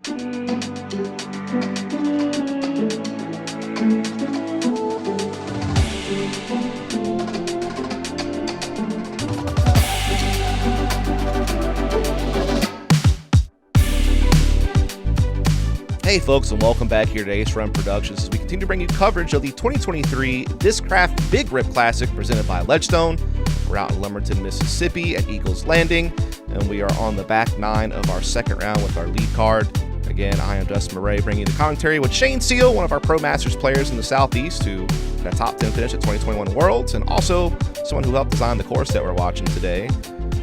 Hey folks, and welcome back here to Run Productions as we continue to bring you coverage of the 2023 Discraft Big Rip Classic presented by Ledgestone. We're out in Lumberton, Mississippi at Eagles Landing, and we are on the back nine of our second round with our lead card. Again, I am Dustin Murray bringing you the commentary with Shane Seal, one of our Pro Masters players in the Southeast who got a top 10 finish at 2021 Worlds, and also someone who helped design the course that we're watching today.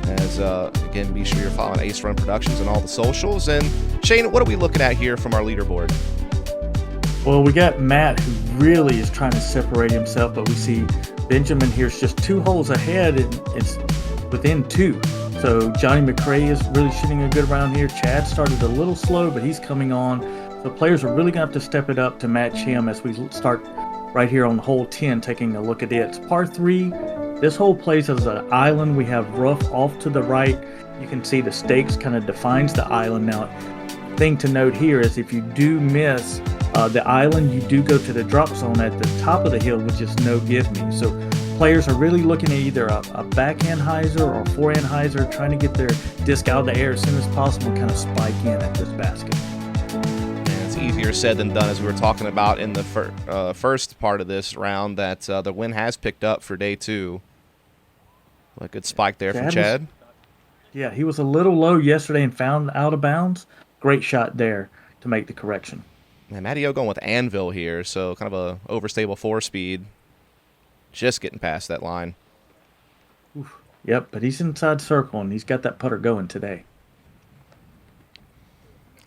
As again, be sure you're following Ace Run Productions on all the socials. And Shane, what are we looking at here from our leaderboard? Well, we got Matt, who really is trying to separate himself, but we see Benjamin here's just 2 holes ahead, and it's within 2. So Johnny McRae is really shooting a good round here. Chad started a little slow, but he's coming on. So players are really going to have to step it up to match him as we start right here on hole 10, taking a look at it. It's par 3. This hole plays as an island. We have rough off to the right. You can see the stakes kind of defines the island. Now, thing to note here is if you do miss the island, you do go to the drop zone at the top of the hill, which is no give me. So players are really looking at either a backhand hyzer or forehand hyzer, trying to get their disc out of the air as soon as possible and kind of spike in at this basket. It's easier said than done, as we were talking about in the first part of this round, that the wind has picked up for day 2. A good spike there from Chad. Yeah, he was a little low yesterday and found out of bounds. Great shot there to make the correction. Man, Matty-O going with Anvil here, so kind of a overstable 4-speed. Just getting past that line. Oof. Yep, but he's inside circle, and he's got that putter going today.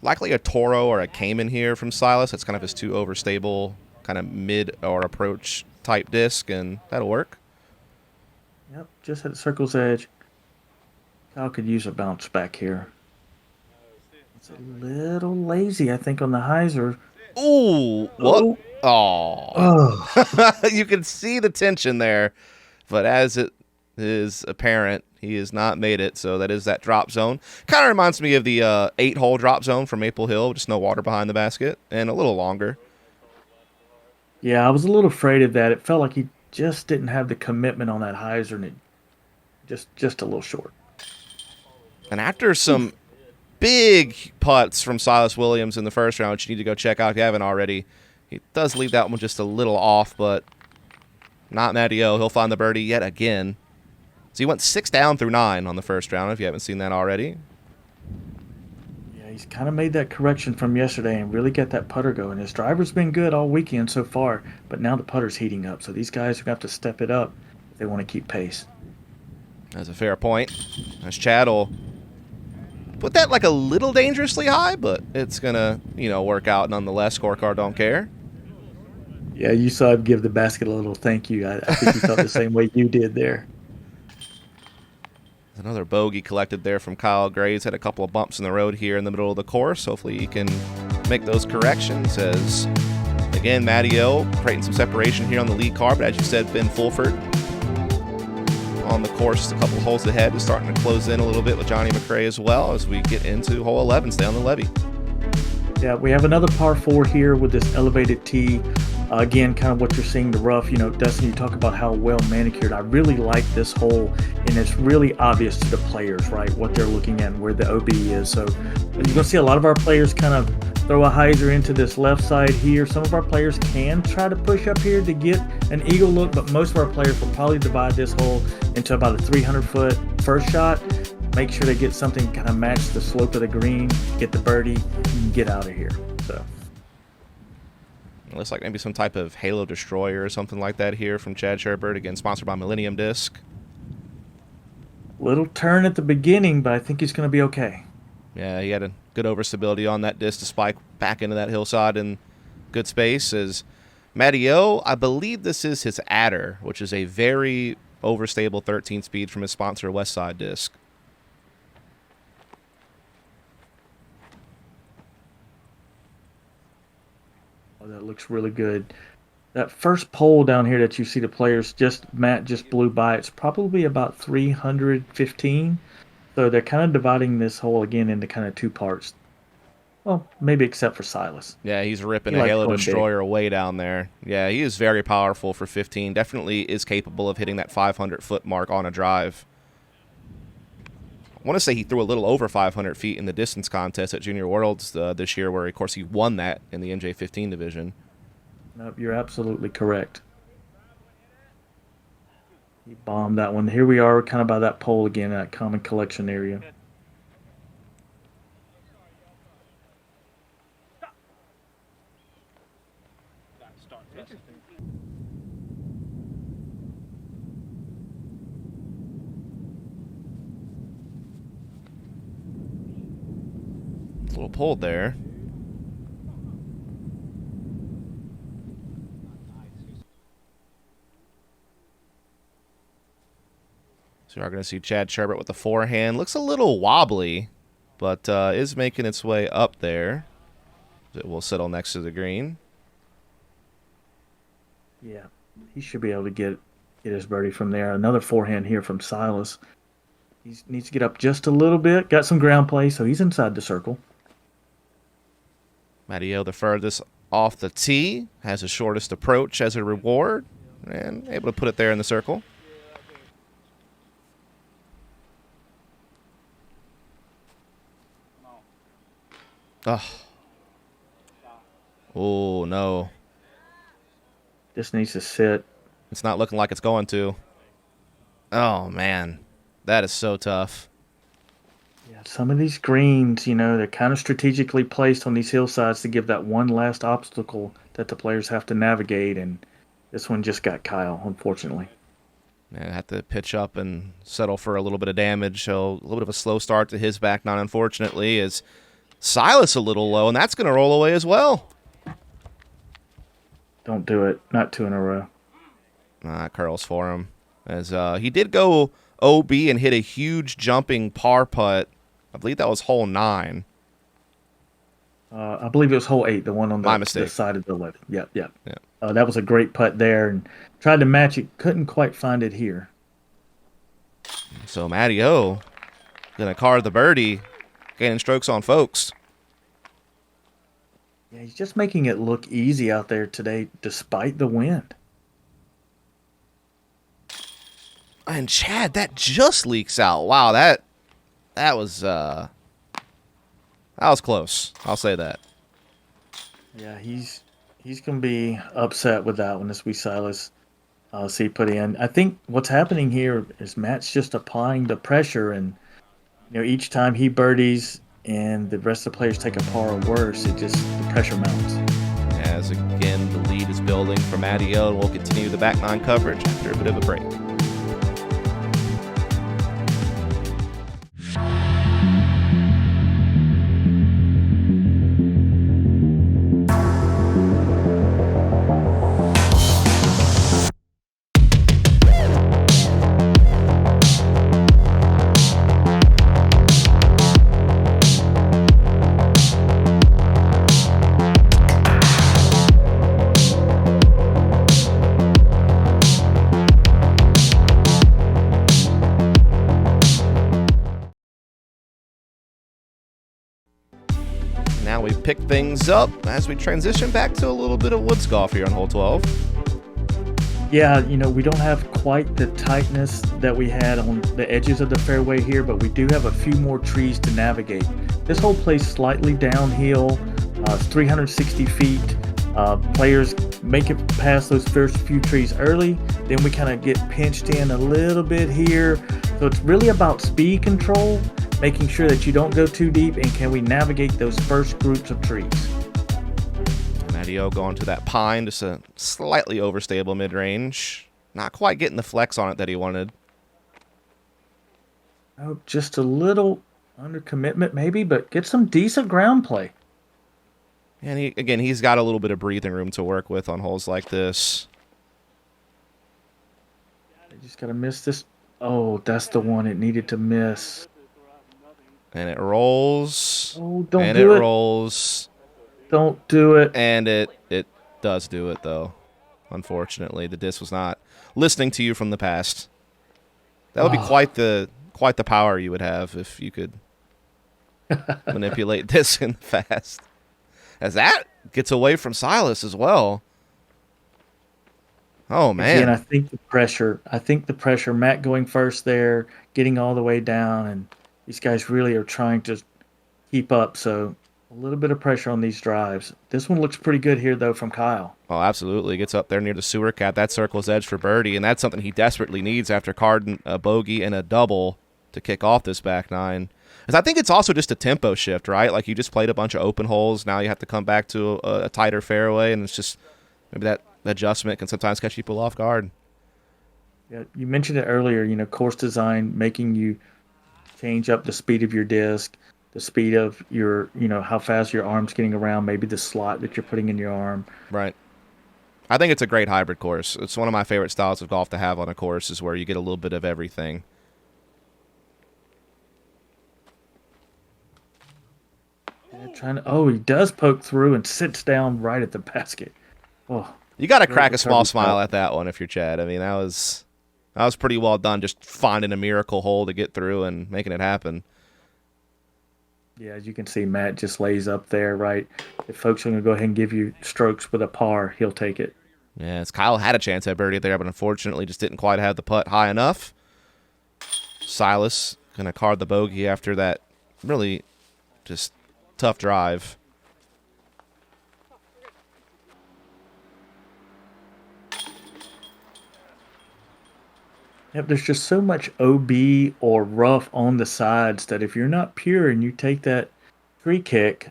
Likely a Toro or a Cayman here from Sylus. That's kind of his 2 overstable, kind of mid or approach type disc, and that'll work. Yep, just at the circle's edge. Kyle could use a bounce back here. It's a little lazy, I think, on the hyzer. Ooh, what? Oh. You can see the tension there, but as it is apparent, he has not made it, so that is that drop zone. Kind of reminds me of the 8-hole drop zone from Maple Hill, just no water behind the basket, and a little longer. Yeah, I was a little afraid of that. It felt like he just didn't have the commitment on that hyzer, and it just a little short. And after some big putts from Sylus Williams in the first round, which you need to go check out if you haven't already, he does leave that one just a little off, but not Matty-O. He'll find the birdie yet again. So he went 6 down through 9 on the first round, if you haven't seen that already. Yeah, he's kind of made that correction from yesterday and really got that putter going. His driver's been good all weekend so far, but now the putter's heating up, so these guys are going to have to step it up if they want to keep pace. That's a fair point. As Chad will put that like a little dangerously high, but it's going to, work out nonetheless. Scorecard don't care. Yeah, you saw him give the basket a little thank you. I think he felt the same way you did there. Another bogey collected there from Kyle Graves. Had a couple of bumps in the road here in the middle of the course. Hopefully he can make those corrections as, again, Matty-O creating some separation here on the lead card. But as you said, Ben Fulford on the course just a couple of holes ahead. Is starting to close in a little bit with Johnny McRae as well as we get into hole 11. Stay on the Levy. Yeah, we have another par 4 here with this elevated tee. Again, kind of what you're seeing, the rough. Dustin, you talk about how well manicured. I really like this hole, and it's really obvious to the players, right, what they're looking at and where the OB is. So you're going to see a lot of our players kind of throw a hyzer into this left side here. Some of our players can try to push up here to get an eagle look, but most of our players will probably divide this hole into about a 300-foot first shot. Make sure they get something kind of match the slope of the green, get the birdie, and get out of here. So it looks like maybe some type of Halo Destroyer or something like that here from Chad Sherbert, again sponsored by Millennium Disc. Little turn at the beginning, but I think he's going to be okay. Yeah, he had a good overstability on that disc to spike back into that hillside in good space. As Matty-O, I believe this is his adder, which is a very overstable 13 speed from his sponsor Westside Disc. Oh, that looks really good. That first pole down here that you see the players Matt just blew by, it's probably about 315. So they're kind of dividing this hole again into kind of 2 parts. Well, maybe except for Sylus. Yeah, he's ripping He a likes Halo going big. Destroyer way down there. Yeah, he is very powerful for 15. Definitely is capable of hitting that 500-foot mark on a drive. I want to say he threw a little over 500 feet in the distance contest at Junior Worlds this year, where, of course, he won that in the MJ15 division. Nope, you're absolutely correct. He bombed that one. Here we are kind of by that pole again, that common collection area. A little pulled there. So we are going to see Chad Sherbert with the forehand. Looks a little wobbly, but is making its way up there. It will settle next to the green. Yeah, he should be able to get his birdie from there. Another forehand here from Sylus. He needs to get up just a little bit. Got some ground play, so he's inside the circle. Matteo, the furthest off the tee, has the shortest approach as a reward, and able to put it there in the circle. Oh, no. Just needs to sit. It's not looking like it's going to. Oh, man. That is so tough. Yeah, some of these greens, they're kind of strategically placed on these hillsides to give that one last obstacle that the players have to navigate, and this one just got Kyle, unfortunately. Man, had to pitch up and settle for a little bit of damage, so a little bit of a slow start to his back nine, unfortunately, is Sylus a little low, and that's going to roll away as well. Don't do it. Not two in a row. Curls for him. As he did go OB and hit a huge jumping par putt. I believe that was hole 9. I believe it was hole 8, the one on the side of the left. Yep. That was a great putt there, and tried to match it. Couldn't quite find it here. So Matteo going to card the birdie, gaining strokes on folks. Yeah, he's just making it look easy out there today, despite the wind. And Chad, that just leaks out. Wow, that was close. I'll say that. Yeah, he's gonna be upset with that one as we Sylus see put in. I think what's happening here is Matt's just applying the pressure, and each time he birdies and the rest of the players take a par or worse, the pressure mounts. As again, the lead is building for Matteo, and we'll continue the back nine coverage after a bit of a break. Now we pick things up as we transition back to a little bit of woods golf here on hole 12. Yeah, we don't have quite the tightness that we had on the edges of the fairway here, but we do have a few more trees to navigate. This hole plays slightly downhill, 360 feet. Players make it past those first few trees early, then we kind of get pinched in a little bit here. So it's really about speed control, making sure that you don't go too deep, and can we navigate those first groups of trees. Matteo going to that pine, just a slightly overstable mid-range. Not quite getting the flex on it that he wanted. Oh, just a little under commitment maybe, but get some decent ground play. And he's got a little bit of breathing room to work with on holes like this. They just got to miss this. Oh, that's the one it needed to miss. And it rolls. Oh, don't do it. And it rolls. Don't do it. And it does do it, though. Unfortunately, the disc was not listening to you from the past. That would be quite the power you would have if you could manipulate this in the fast. As that gets away from Sylus as well. Oh, man. Again, I think the pressure, Matt going first there, getting all the way down, and these guys really are trying to keep up. So a little bit of pressure on these drives. This one looks pretty good here, though, from Kyle. Oh, absolutely. Gets up there near the sewer cat. That circle's edge for birdie, and that's something he desperately needs after carding a bogey and a double to kick off this back nine. Because I think it's also just a tempo shift, right? Like you just played a bunch of open holes. Now you have to come back to a tighter fairway, and it's just maybe that adjustment can sometimes catch people off guard. Yeah, you mentioned it earlier, course design, making you change up the speed of your disc, the speed of your, how fast your arm's getting around, maybe the slot that you're putting in your arm. Right. I think it's a great hybrid course. It's one of my favorite styles of golf to have on a course is where you get a little bit of everything. He does poke through and sits down right at the basket. Oh, you got to crack a small smile at that one if you're Chad. I mean, that was pretty well done, just finding a miracle hole to get through and making it happen. Yeah, as you can see, Matt just lays up there, right? If folks are going to go ahead and give you strokes with a par, he'll take it. Yeah, as Kyle had a chance at birdie there, but unfortunately just didn't quite have the putt high enough. Sylus going to card the bogey after that really just tough drive. Yep, there's just so much OB or rough on the sides that if you're not pure and you take that free kick,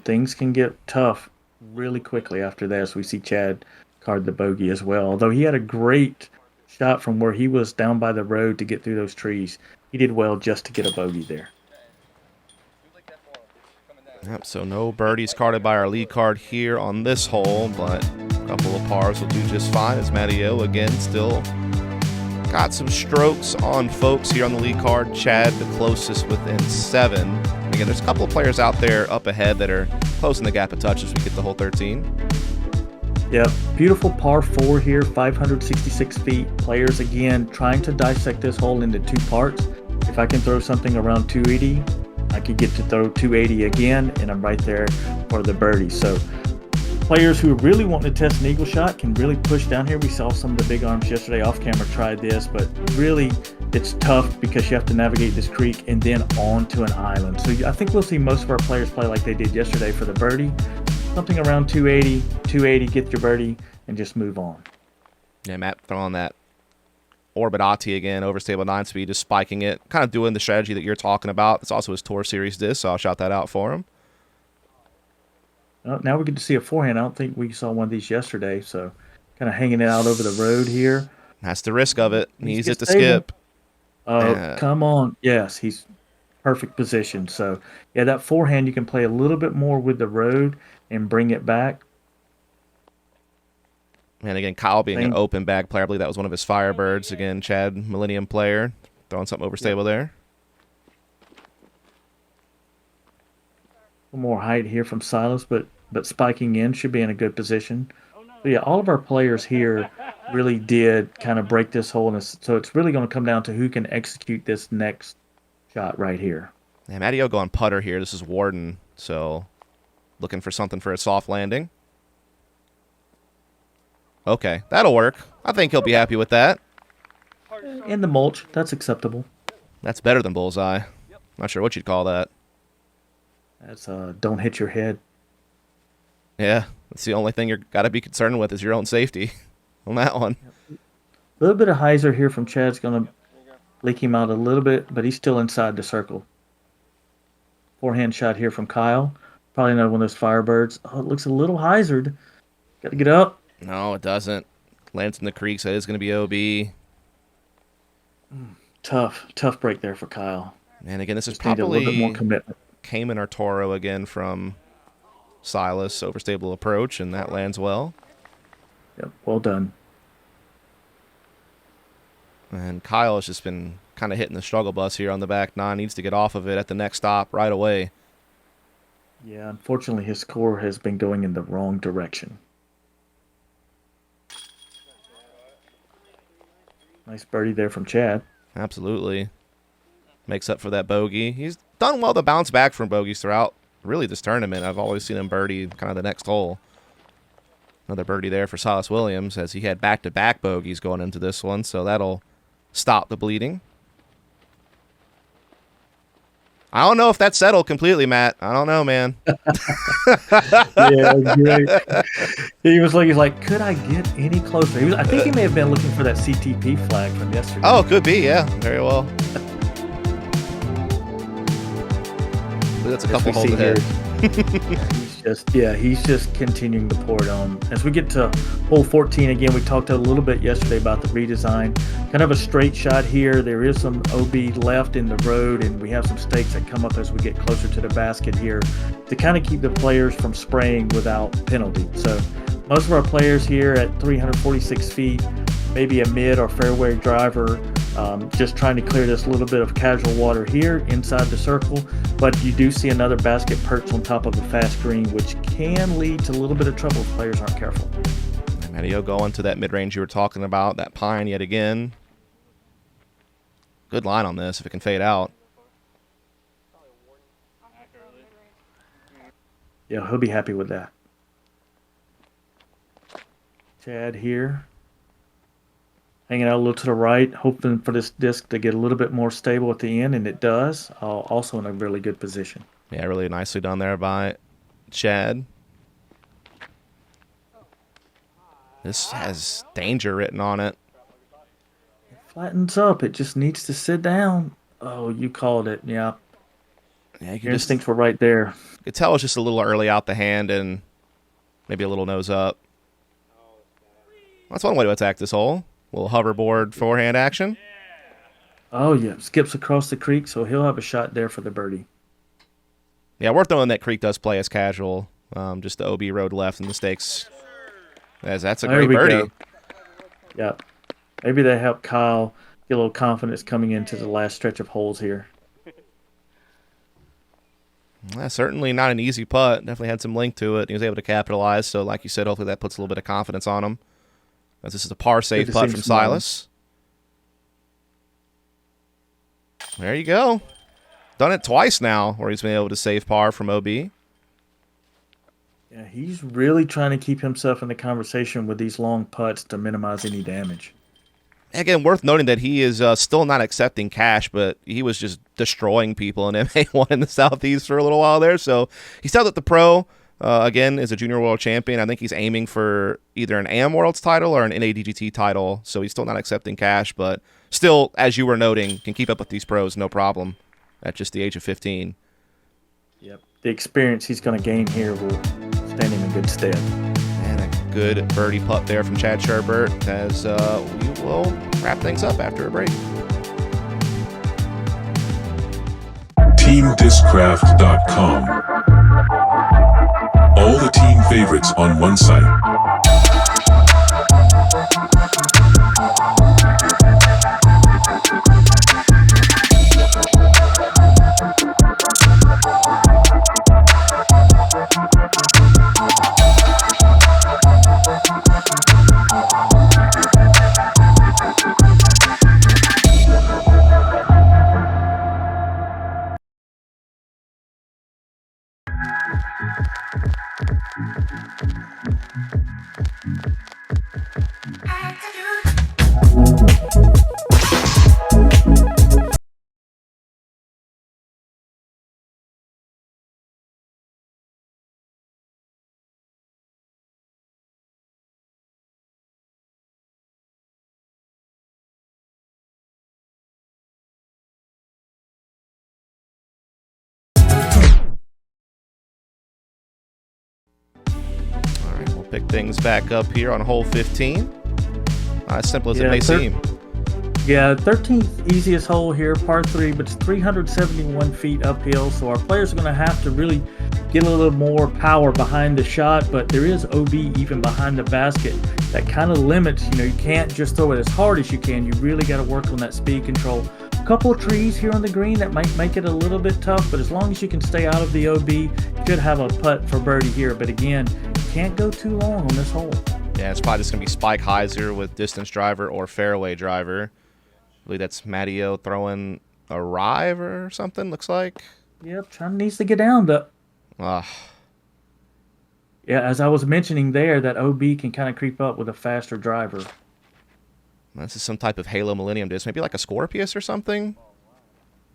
things can get tough really quickly after this. We see Chad card the bogey as well. Although he had a great shot from where he was down by the road to get through those trees. He did well just to get a bogey there. Yep, so no birdies carded by our lead card here on this hole, but a couple of pars will do just fine as Matteo again still got some strokes on folks here on the lead card. Chad the closest within 7. Again, there's a couple of players out there up ahead that are closing the gap a touch as we get to hole 13. Yep, beautiful par 4 here, 566 feet. Players again trying to dissect this hole into 2 parts. If I can throw something around 280, I could get to throw 280 again, and I'm right there for the birdie. So players who really want to test an eagle shot can really push down here. We saw some of the big arms yesterday off camera tried this, but really it's tough because you have to navigate this creek and then onto an island. So I think we'll see most of our players play like they did yesterday for the birdie. Something around 280, get your birdie, and just move on. Yeah, Matt throwing that Orbitati again, overstable 9-speed, just spiking it, kind of doing the strategy that you're talking about. It's also his Tour Series disc, so I'll shout that out for him. Now we get to see a forehand. I don't think we saw one of these yesterday, so kind of hanging it out over the road here. That's the risk of it. Needs it to skip. Oh, come on. Yes, he's perfect position. So, yeah, that forehand, you can play a little bit more with the road and bring it back. And again, Kyle being an open bag player, I believe that was one of his Firebirds. Again, Chad, Millennium player, throwing something overstable there. A little more height here from Sylus, but spiking in should be in a good position. But yeah, all of our players here really did kind of break this hole. So it's really going to come down to who can execute this next shot right here. Yeah, Matteo going putter here. This is Warden, so looking for something for a soft landing. Okay, that'll work. I think he'll be happy with that. In the mulch, that's acceptable. That's better than bullseye. Not sure what you'd call that. That's don't hit your head. Yeah, that's the only thing you're got to be concerned with is your own safety on that one. A little bit of hyzer here from Chad's going to leak him out a little bit, but he's still inside the circle. Forehand shot here from Kyle. Probably another one of those Firebirds. Oh, it looks a little hyzered. Got to get up. No, it doesn't. Lands in the creek, so it is going to be OB. Tough break there for Kyle. And again, this is Just need a probably little bit more commitment. Cayman or Toro again from Sylus, overstable approach, and that lands well. Yep, well done. And Kyle has just been kind of hitting the struggle bus here on the back nine. Needs to get off of it at the next stop right away. Yeah, unfortunately, his score has been going in the wrong direction. Nice birdie there from Chad. Absolutely. Makes up for that bogey. He's done well to bounce back from bogeys throughout really this tournament. I've always seen him birdie kind of the next hole. Another birdie there for Sylus Williams as he had back-to-back bogeys going into this one, so that'll stop the bleeding. I don't know if that's settled completely, Matt. I don't know, man. Yeah, great. He's like, could I get any closer? I think he may have been looking for that CTP flag from yesterday. Oh, could be, yeah. Very well. That's a couple holes ahead. He's just continuing to pour it on. As we get to hole 14, again, we talked a little bit yesterday about the redesign. Kind of a straight shot here. There is some OB left in the road, and we have some stakes that come up as we get closer to the basket here to kind of keep the players from spraying without penalty. So most of our players here at 346 feet, maybe a mid or fairway driver, just trying to clear this little bit of casual water here inside the circle. But you do see another basket perched on top of a fast green, which can lead to a little bit of trouble if players aren't careful. Matteo going to that mid-range you were talking about, that pine yet again. Good line on this if it can fade out. Yeah, he'll be happy with that. Chad here. Hanging out a little to the right, hoping for this disc to get a little bit more stable at the end, and it does. Also in a really good position. Yeah, really nicely done there by Chad. This has danger written on it. It flattens up. It just needs to sit down. Oh, you called it. Yeah. Yeah, your instincts were right there. You could tell it's just a little early out the hand and maybe a little nose up. That's one way to attack this hole. A little hoverboard forehand action. Oh, yeah. Skips across the creek, so he'll have a shot there for the birdie. Yeah, worth knowing that creek does play as casual. Just the OB road left and the stakes. That's a great birdie. Go. Yeah. Maybe they help Kyle get a little confidence coming into the last stretch of holes here. Yeah, certainly not an easy putt. Definitely had some length to it. He was able to capitalize. So, like you said, hopefully that puts a little bit of confidence on him. As this is a par save putt from Sylus. There you go. Done it twice now where he's been able to save par from OB. Yeah, he's really trying to keep himself in the conversation with these long putts to minimize any damage. Again, worth noting that he is still not accepting cash, but he was just destroying people in MA1 in the Southeast for a little while there. So he's still at the pro. Again, is a junior world champion. I think he's aiming for either an AM Worlds title or an NADGT title, so he's still not accepting cash, but still, as you were noting, can keep up with these pros no problem at just the age of 15. Yep. The experience he's going to gain here will stand him in good stead. And a good birdie putt there from Chad Sherbert as we will wrap things up after a break. TeamDiscraft.com. All the team favorites on one site. Pick things back up here on hole 15. As simple as it may seem. Yeah, 13th easiest hole here, par 3, but it's 371 feet uphill, so our players are going to have to really get a little more power behind the shot, but there is OB even behind the basket that kind of limits, you can't just throw it as hard as you can. You really got to work on that speed control. A couple of trees here on the green that might make it a little bit tough, but as long as you can stay out of the OB, you should have a putt for birdie here. But again, can't go too long on this hole. Yeah, it's probably just going to be Spike Heiser with distance driver or fairway driver. I believe that's Matteo throwing a Rive or something, looks like. Yep, needs to get down. Ah, Yeah, as I was mentioning there, that OB can kind of creep up with a faster driver. this is some type of Halo Millennium disc. Maybe like a Scorpius or something?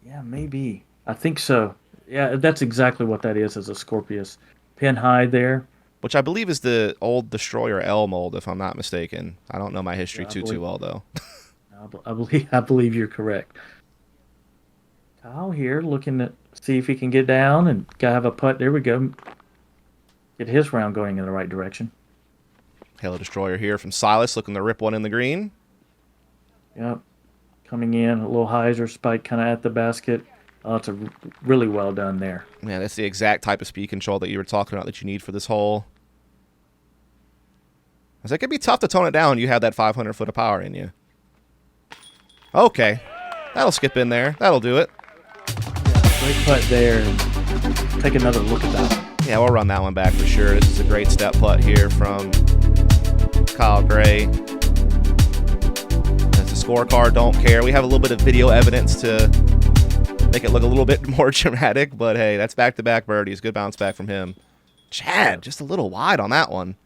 Yeah, maybe. I think so. Yeah, that's exactly what that is, as a Scorpius. Pin high there. Which I believe is the old Destroyer L mold, if I'm not mistaken. I don't know my history Yeah, too well, though. I believe you're correct. Kyle here looking to see if he can get down and have a putt. There we go. Get his round going in the right direction. Halo Destroyer here from Sylus, looking to rip one in the green. Yep. Coming in, a little hyzer spike kind of at the basket. Oh, it's really well done there. Man, that's the exact type of speed control that you were talking about that you need for this hole. It could be tough to tone it down. You have that 500 foot of power in you. Okay. That'll skip in there. That'll do it. Great putt there. Take another look at that. Yeah, we'll run that one back for sure. This is a great step putt here from Kyle Gray. As the scorecard don't care. We have a little bit of video evidence to make it look a little bit more dramatic, but hey, that's back-to-back birdies. Good bounce back from him. Chad, just a little wide on that one.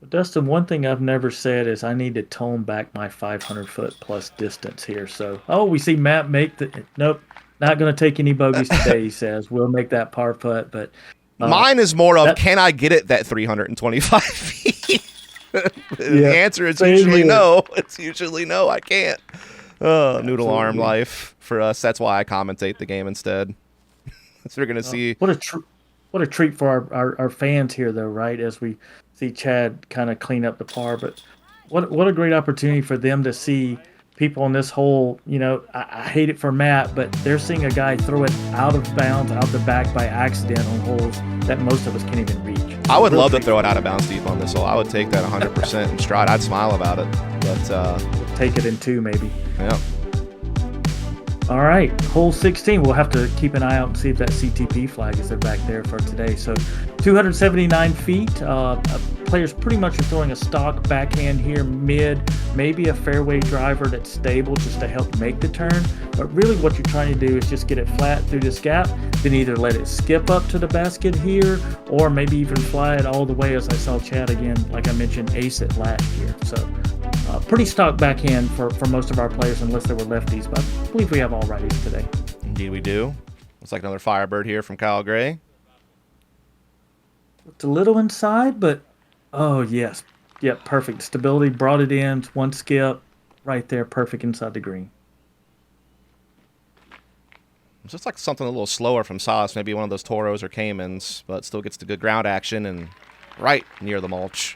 Dustin, one thing I've never said is I need to tone back my 500 foot plus distance here. So, we see Matt make nope, not going to take any bogeys today, he says. We'll make that par putt, but mine is more of, can I get it that 325 feet? The answer is usually no. It's usually no, I can't. Oh, noodle arm life for us. That's why I commentate the game instead. So we're going to see. What a treat for our fans here, though, right? As we see Chad kind of clean up the par. But what a great opportunity for them to see people in this hole. You know, I hate it for Matt, but they're seeing a guy throw it out of bounds, out the back by accident on holes that most of us can't even reach. I would love to throw it out of bounds deep on this hole. I would take that 100% in stride. I'd smile about it. But take it in two, maybe. Yeah. All right, hole 16. We'll have to keep an eye out and see if that CTP flag is back there for today. So 279 feet. Players pretty much are throwing a stock backhand here, mid, maybe a fairway driver that's stable just to help make the turn. But really what you're trying to do is just get it flat through this gap, then either let it skip up to the basket here, or maybe even fly it all the way, as I saw Chad again, like I mentioned, ace it last year. So pretty stock backhand for most of our players, unless there were lefties, but I believe we have all righties today. Indeed we do. Looks like another Firebird here from Kyle Gray. It's a little inside, but oh, yes. Yep, perfect. Stability, brought it in, one skip, right there, perfect inside the green. It's just like something a little slower from Sauce, maybe one of those Toros or Caymans, but still gets the good ground action and right near the mulch.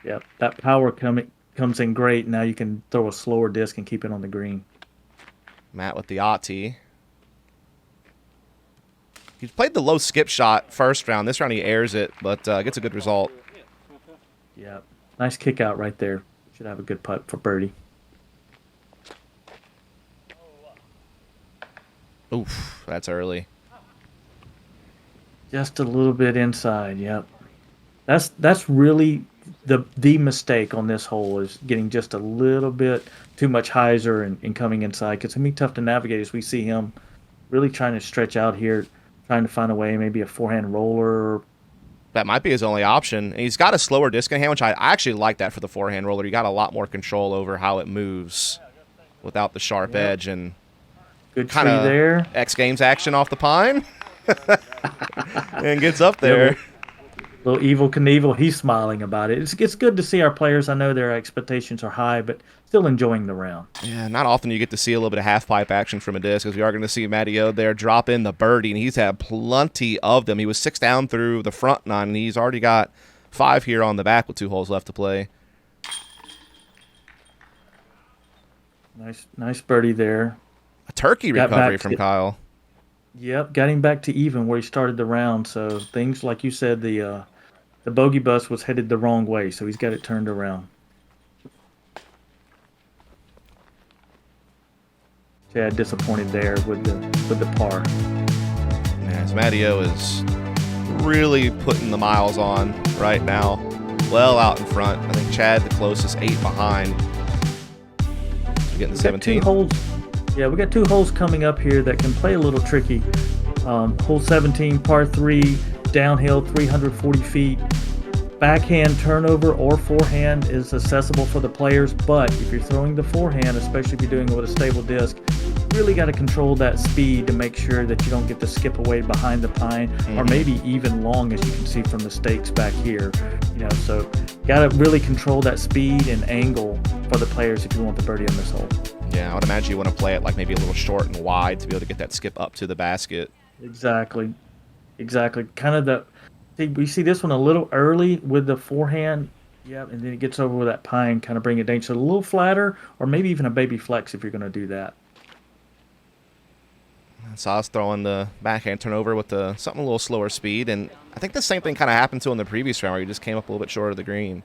Yep, that power comes in great. Now you can throw a slower disc and keep it on the green. Matt with the Ati. He played the low skip shot first round. This round he airs it, but gets a good result. Yep, nice kick out right there. Should have a good putt for birdie. Oof, that's early. Just a little bit inside, yep. That's really the mistake on this hole, is getting just a little bit too much hyzer and coming inside, because it's going to be tough to navigate as we see him really trying to stretch out here, trying to find a way, maybe a forehand roller. That might be his only option. And he's got a slower disc in hand, which I actually like that for the forehand roller. You got a lot more control over how it moves without the sharp edge, and good tree there. X Games action off the pine. And gets up there. Little Evil Knievel, he's smiling about it. It's good to see our players. I know their expectations are high, but still enjoying the round. Yeah, not often you get to see a little bit of half-pipe action from a disc, because we are going to see Matty O there drop in the birdie, and he's had plenty of them. He was 6 down through the front 9, and he's already got 5 here on the back with 2 holes left to play. Nice birdie there. A turkey recovery from Kyle. Yep, got him back to even where he started the round. So things, like you said, the bogey bus was headed the wrong way, so he's got it turned around. Chad disappointed there with the par. Yes, Matty O is really putting the miles on right now. Well out in front. I think Chad the closest, 8 behind. We're getting the 17. Yeah, we got two holes coming up here that can play a little tricky. Hole 17, par 3, downhill 340 feet. Backhand turnover or forehand is accessible for the players, but if you're throwing the forehand, especially if you're doing it with a stable disc, you really got to control that speed to make sure that you don't get to skip away behind the pine, or maybe even long, as you can see from the stakes back here. So got to really control that speed and angle for the players if you want the birdie on this hole. Yeah, I would imagine you want to play it like maybe a little short and wide to be able to get that skip up to the basket. Exactly. Kind of we see this one a little early with the forehand. Yeah, and then it gets over with that pine, kind of bring it down. So a little flatter, or maybe even a baby flex if you're going to do that. So I was throwing the backhand turnover with something a little slower speed, and I think the same thing kind of happened to in the previous round where you just came up a little bit short of the green.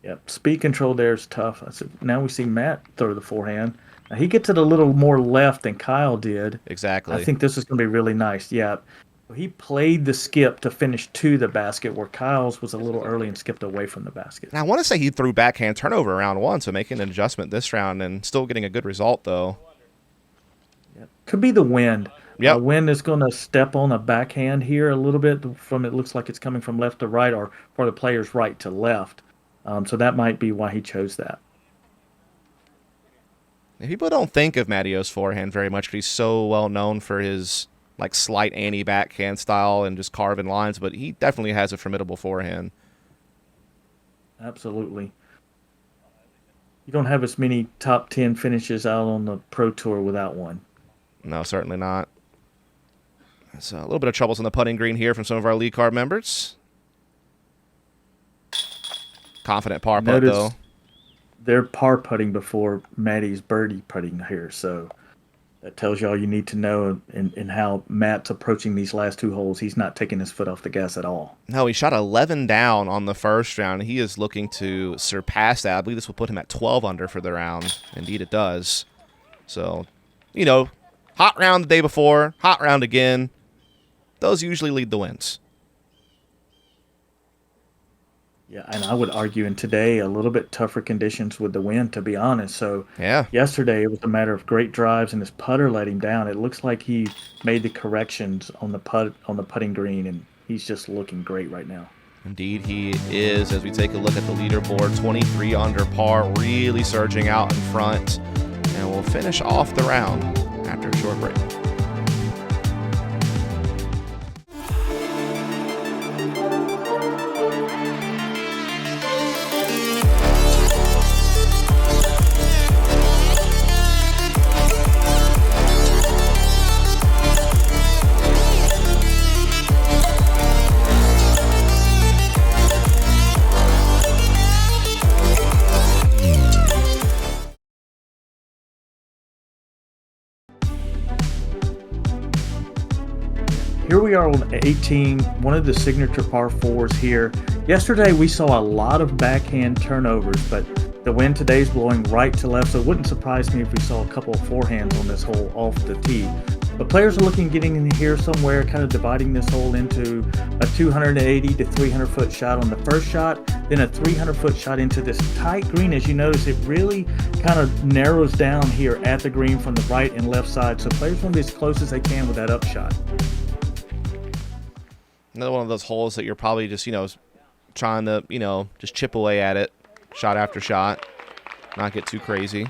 Yep, speed control there is tough. Now we see Matt throw the forehand. Now he gets it a little more left than Kyle did. Exactly. I think this is going to be really nice. Yeah, he played the skip to finish to the basket, where Kyle's was a little early and skipped away from the basket. Now, I want to say he threw backhand turnover round 1, so making an adjustment this round and still getting a good result, though. Yep. Could be the wind. Yep. Wind is going to step on a backhand here a little bit. It looks like it's coming from left to right, or for the player's right to left. So that might be why he chose that. People don't think of Mattio's forehand very much because he's so well known for his slight anti-backhand style and just carving lines, but he definitely has a formidable forehand. Absolutely. You don't have as many top 10 finishes out on the Pro Tour without one. No, certainly not. So a little bit of troubles on the putting green here from some of our lead card members. Confident par putt, though. They're par putting before Matty's birdie putting here, so that tells you all you need to know in how Matt's approaching these last two holes. He's not taking his foot off the gas at all. No, he shot 11 down on the first round. He is looking to surpass that. I believe this will put him at 12 under for the round. Indeed, it does. So, hot round the day before, hot round again. Those usually lead the wins. Yeah, and I would argue in today a little bit tougher conditions with the wind, to be honest. So yeah, yesterday it was a matter of great drives and his putter let him down. It looks like he made the corrections on the putting green, and he's just looking great right now. Indeed, he is. As we take a look at the leaderboard, 23 under par, really surging out in front, and we'll finish off the round after a short break. Here we are on 18, one of the signature par 4s here. Yesterday we saw a lot of backhand turnovers, but the wind today is blowing right to left, so it wouldn't surprise me if we saw a couple of forehands on this hole off the tee. But players are looking getting in here somewhere, kind of dividing this hole into a 280 to 300 foot shot on the first shot, then a 300 foot shot into this tight green. As you notice, it really kind of narrows down here at the green from the right and left side, so players want to be as close as they can with that upshot. Another one of those holes that you're probably just, trying to, just chip away at it, shot after shot, not get too crazy.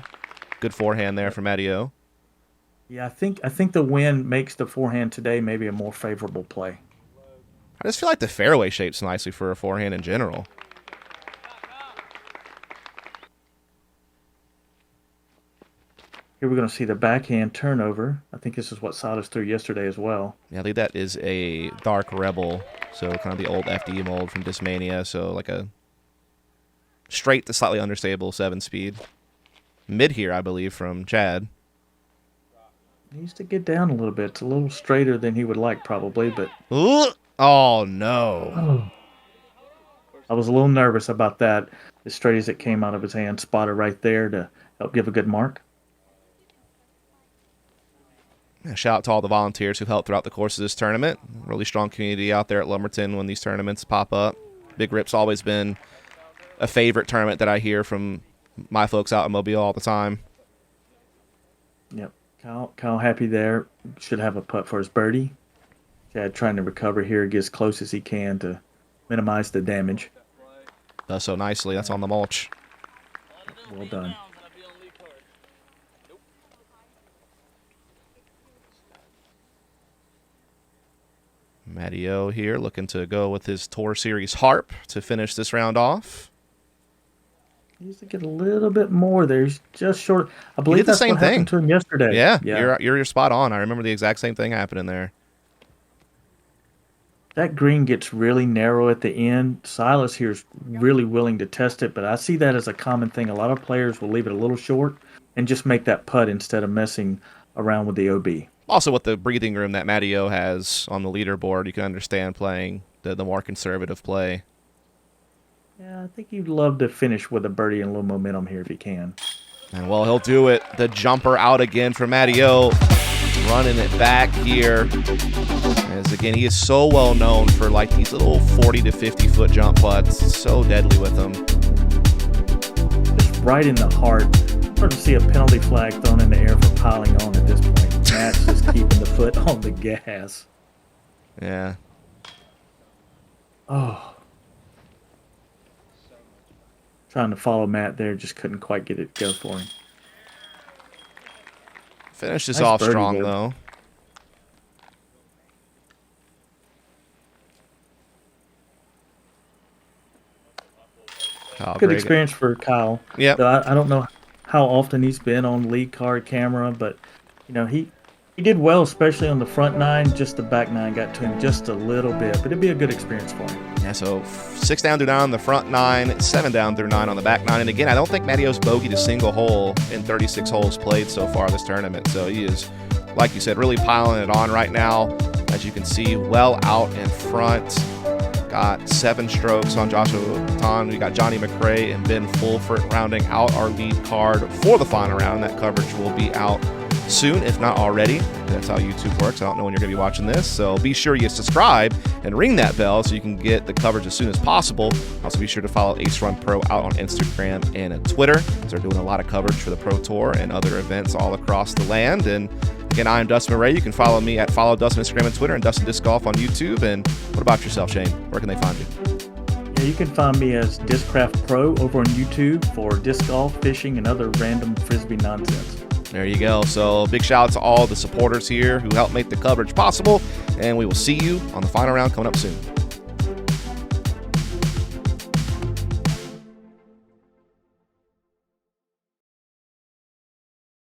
Good forehand there from Mattio. Yeah, I think the wind makes the forehand today maybe a more favorable play. I just feel like the fairway shapes nicely for a forehand in general. Here we're going to see the backhand turnover. I think this is what Sylus threw yesterday as well. Yeah, I think that is a Dark Rebel, so kind of the old FD mold from Discmania, so like a straight to slightly understable 7-speed. Mid here, I believe, from Chad. He needs to get down a little bit. It's a little straighter than he would like, probably, but... Ooh! Oh, no. Oh. I was a little nervous about that. As straight as it came out of his hand, spotted right there to help give a good mark. Shout out to all the volunteers who helped throughout the course of this tournament. Really strong community out there at Lumberton when these tournaments pop up. Big Rip's always been a favorite tournament that I hear from my folks out in Mobile all the time. Yep. Kyle happy there. Should have a putt for his birdie. Chad trying to recover here, get as close as he can to minimize the damage. Does so nicely. That's on the mulch. Well done. Matty O here looking to go with his Tour Series harp to finish this round off. He needs to get a little bit more there. He's just short. I believe the that's same what happened thing to him yesterday. Yeah. You're spot on. I remember the exact same thing happening there. That green gets really narrow at the end. Sylus here is really willing to test it, but I see that as a common thing. A lot of players will leave it a little short and just make that putt instead of messing around with the OB. Also, with the breathing room that Matty O has on the leaderboard, you can understand playing the more conservative play. Yeah, I think you'd love to finish with a birdie and a little momentum here if you can. And, well, he'll do it. The jumper out again for Matty O. Running it back here. As, again, he is so well known for, like, these little 40 to 50-foot jump putts. So deadly with them. Just right in the heart. I'm starting to see a penalty flag thrown in the air for piling on at this point. Matt's just keeping the foot on the gas. Yeah. Oh. Trying to follow Matt there, just couldn't quite get it to go for him. Finish this Nice off birdie, strong, though. Good experience for Kyle. Yeah. I don't know how often he's been on lead card camera, but you know he did well, especially on the front nine. Just the back nine got to him just a little bit, but it'd be a good experience for him. Yeah, so 6 down through 9 on the front 9, 7 down through 9 on the back 9. And again, I don't think Matty O's bogeyed a single hole in 36 holes played so far this tournament. So he is, like you said, really piling it on right now. As you can see, well out in front. Got 7 strokes on Joshua Ton. We got Johnny McRae and Ben Fulford rounding out our lead card for the final round. That coverage will be out soon, if not already. That's how YouTube works. I don't know when you're going to be watching this, so be sure you subscribe and ring that bell so you can get the coverage as soon as possible. Also, be sure to follow Ace Run Pro out on Instagram and Twitter, as they're doing a lot of coverage for the Pro Tour and other events all across the land. And again, I'm Dustin Murray. You can follow me at Follow Dustin Instagram and Twitter, and Dustin Disc Golf on YouTube. And what about yourself, Shane? Where can they find you? Yeah, you can find me as Discraft Pro over on YouTube for disc golf, fishing, and other random frisbee nonsense. There you go. So big shout out to all the supporters here who helped make the coverage possible, and we will see you on the final round coming up soon.